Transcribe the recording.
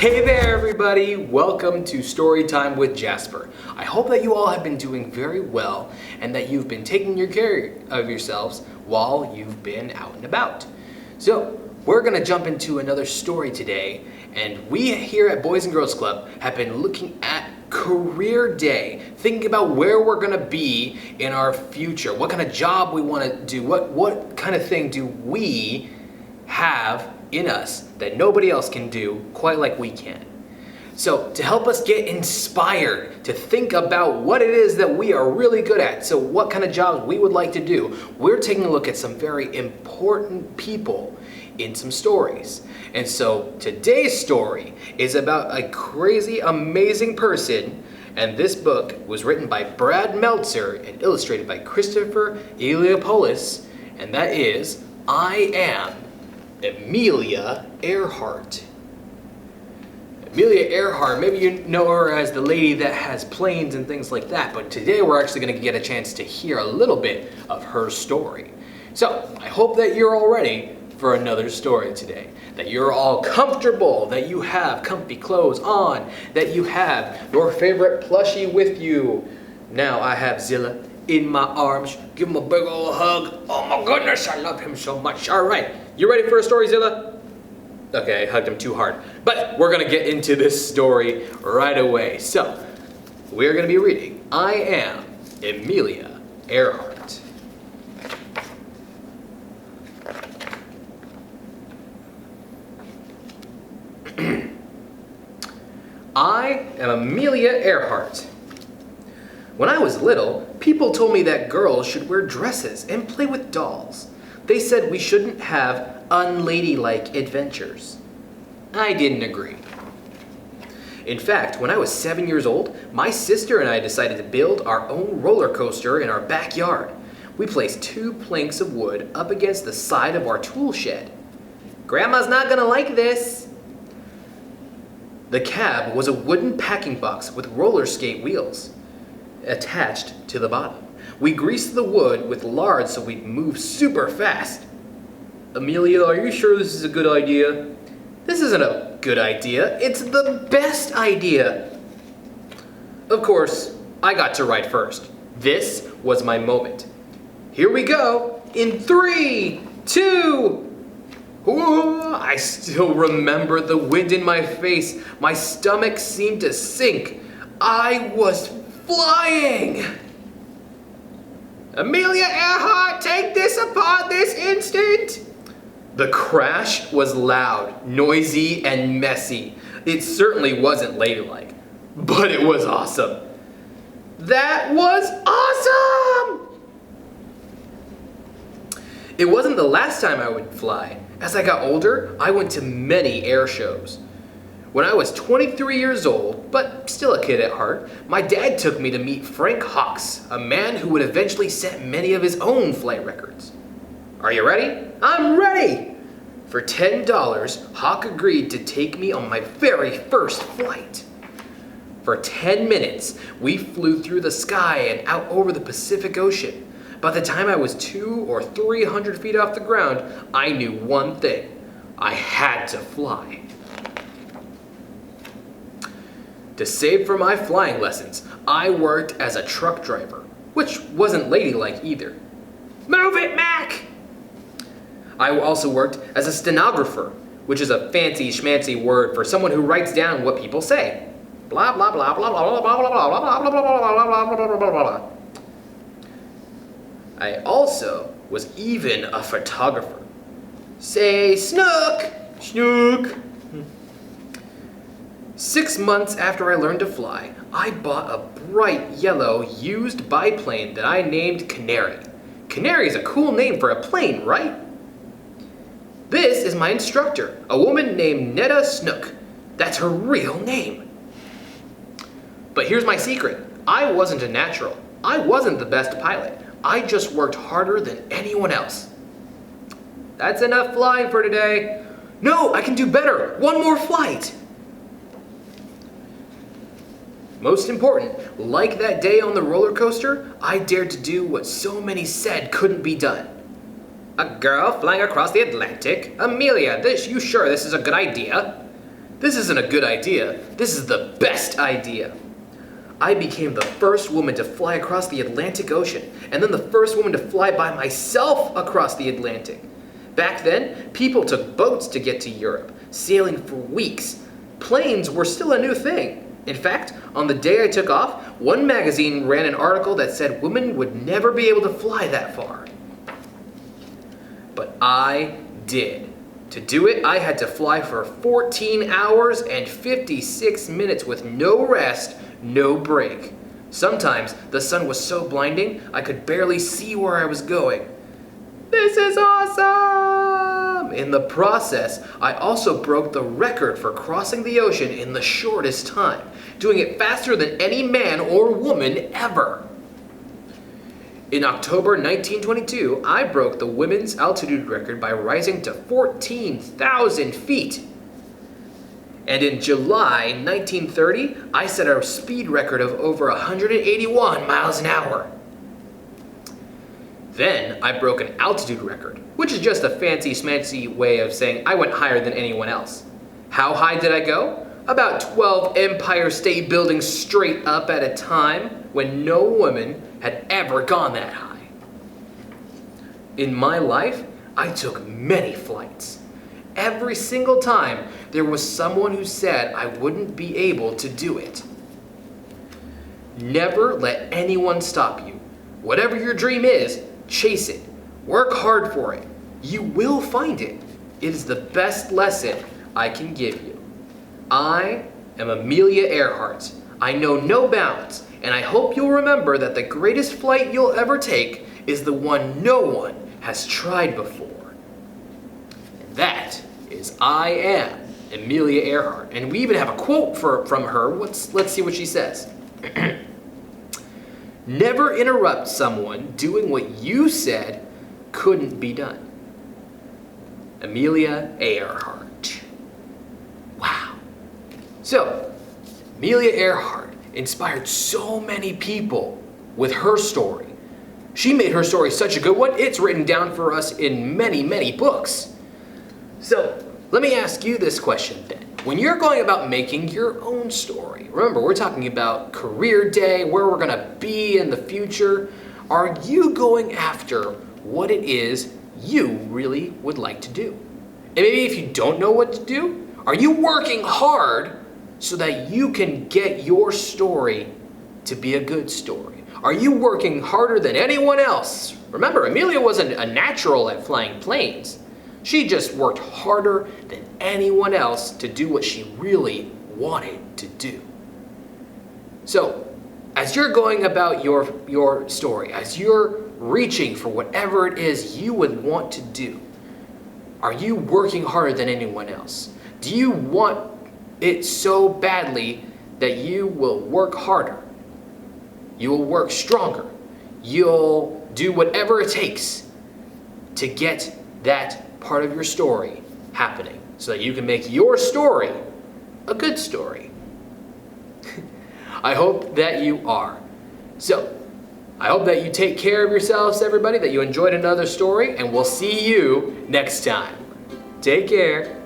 Hey there everybody, welcome to Storytime with Jasper. I hope that you all have been doing very well and that you've been taking care of yourselves while you've been out and about. So, we're going to jump into another story today, and we here at Boys and Girls Club have been looking at career day, thinking about where we're going to be in our future, what kind of job we want to do, what kind of thing do we have in us that nobody else can do quite like we can. So to help us get inspired to think about what it is that we are really good at, so what kind of jobs we would like to do, we're taking a look at some very important people in some stories. And so today's story is about a crazy, amazing person, and this book was written by Brad Meltzer and illustrated by Christopher Eliopoulos, and that is I Am Amelia Earhart. Amelia Earhart, maybe you know her as the lady that has planes and things like that, but today we're actually going to get a chance to hear a little bit of her story. So, I hope that you're all ready for another story today. That you're all comfortable, that you have comfy clothes on, that you have your favorite plushie with you. Now I have Zilla in my arms. Give him a big old hug. Oh my goodness, I love him so much. All right, you ready for a story, Zilla? Okay, I hugged him too hard. But we're gonna get into this story right away. So, we're gonna be reading I Am Amelia Earhart. I am Amelia Earhart. When I was little, people told me that girls should wear dresses and play with dolls. They said we shouldn't have unladylike adventures. I didn't agree. In fact, when I was 7 years old, my sister and I decided to build our own roller coaster in our backyard. We placed 2 planks of wood up against the side of our tool shed. Grandma's not gonna like this. The cab was a wooden packing box with roller skate wheels attached to the bottom. We greased the wood with lard so we'd move super fast. Amelia, are you sure this is a good idea? This isn't a good idea. It's the best idea. Of course, I got to ride first. This was my moment. Here we go. In 3, 2, Ooh, I still remember the wind in my face. My stomach seemed to sink. I was flying. Amelia Earhart, take this upon this instant. The crash was loud, noisy, and messy. It certainly wasn't ladylike, but it was awesome. That was awesome! It wasn't the last time I would fly. As I got older, I went to many air shows. When I was 23 years old, but still a kid at heart, my dad took me to meet Frank Hawks, a man who would eventually set many of his own flight records. Are you ready? I'm ready! For $10, Hawk agreed to take me on my very first flight. For 10 minutes, we flew through the sky and out over the Pacific Ocean. By the time I was 200 or 300 feet off the ground, I knew one thing. I had to fly. To save for my flying lessons, I worked as a truck driver, which wasn't ladylike either. Move it, Mac! I also worked as a stenographer, which is a fancy schmancy word for someone who writes down what people say. Blah, blah, blah, blah, blah, blah, blah, blah, blah, blah, blah, blah, blah, blah, blah, blah. I also was even a photographer. Say snook! Snook! 6 months after I learned to fly, I bought a bright yellow used biplane that I named Canary. Canary is a cool name for a plane, right? This is my instructor, a woman named Netta Snook. That's her real name. But here's my secret. I wasn't a natural. I wasn't the best pilot. I just worked harder than anyone else. That's enough flying for today. No, I can do better. One more flight. Most important, like that day on the roller coaster, I dared to do what so many said couldn't be done. A girl flying across the Atlantic? Amelia, you sure this is a good idea? This isn't a good idea. This is the best idea. I became the first woman to fly across the Atlantic Ocean, and then the first woman to fly by myself across the Atlantic. Back then, people took boats to get to Europe, sailing for weeks. Planes were still a new thing. In fact, on the day I took off, one magazine ran an article that said women would never be able to fly that far. But I did. To do it, I had to fly for 14 hours and 56 minutes with no rest, no break. Sometimes the sun was so blinding, I could barely see where I was going. This is awesome! In the process, I also broke the record for crossing the ocean in the shortest time, doing it faster than any man or woman ever. In October 1922, I broke the women's altitude record by rising to 14,000 feet. And in July 1930, I set a speed record of over 181 miles an hour. Then I broke an altitude record, which is just a fancy-smancy way of saying I went higher than anyone else. How high did I go? About 12 Empire State Buildings straight up at a time, when no woman had ever gone that high. In my life, I took many flights. Every single time, there was someone who said I wouldn't be able to do it. Never let anyone stop you. Whatever your dream is, chase it. Work hard for it. You will find it. It is the best lesson I can give you. I am Amelia Earhart. I know no bounds, and I hope you'll remember that the greatest flight you'll ever take is the one no one has tried before. And that is I am Amelia Earhart. And we even have a quote from her. Let's see what she says. Never interrupt someone doing what you said couldn't be done. Amelia Earhart. Wow. So, Amelia Earhart inspired so many people with her story. She made her story such a good one, it's written down for us in many, many books. So, let me ask you this question then. When you're going about making your own story, remember we're talking about career day, where we're going to be in the future, are you going after what it is you really would like to do? And maybe if you don't know what to do, are you working hard so that you can get your story to be a good story? Are you working harder than anyone else? Remember, Amelia wasn't a natural at flying planes. She just worked harder than anyone else to do what she really wanted to do. So, as you're going about your story, as you're reaching for whatever it is you would want to do, are you working harder than anyone else? Do you want it so badly that you will work harder? You will work stronger. You'll do whatever it takes to get that part of your story happening so that you can make your story a good story. I hope that you are. So, I hope that you take care of yourselves, everybody, that you enjoyed another story, and we'll see you next time. Take care.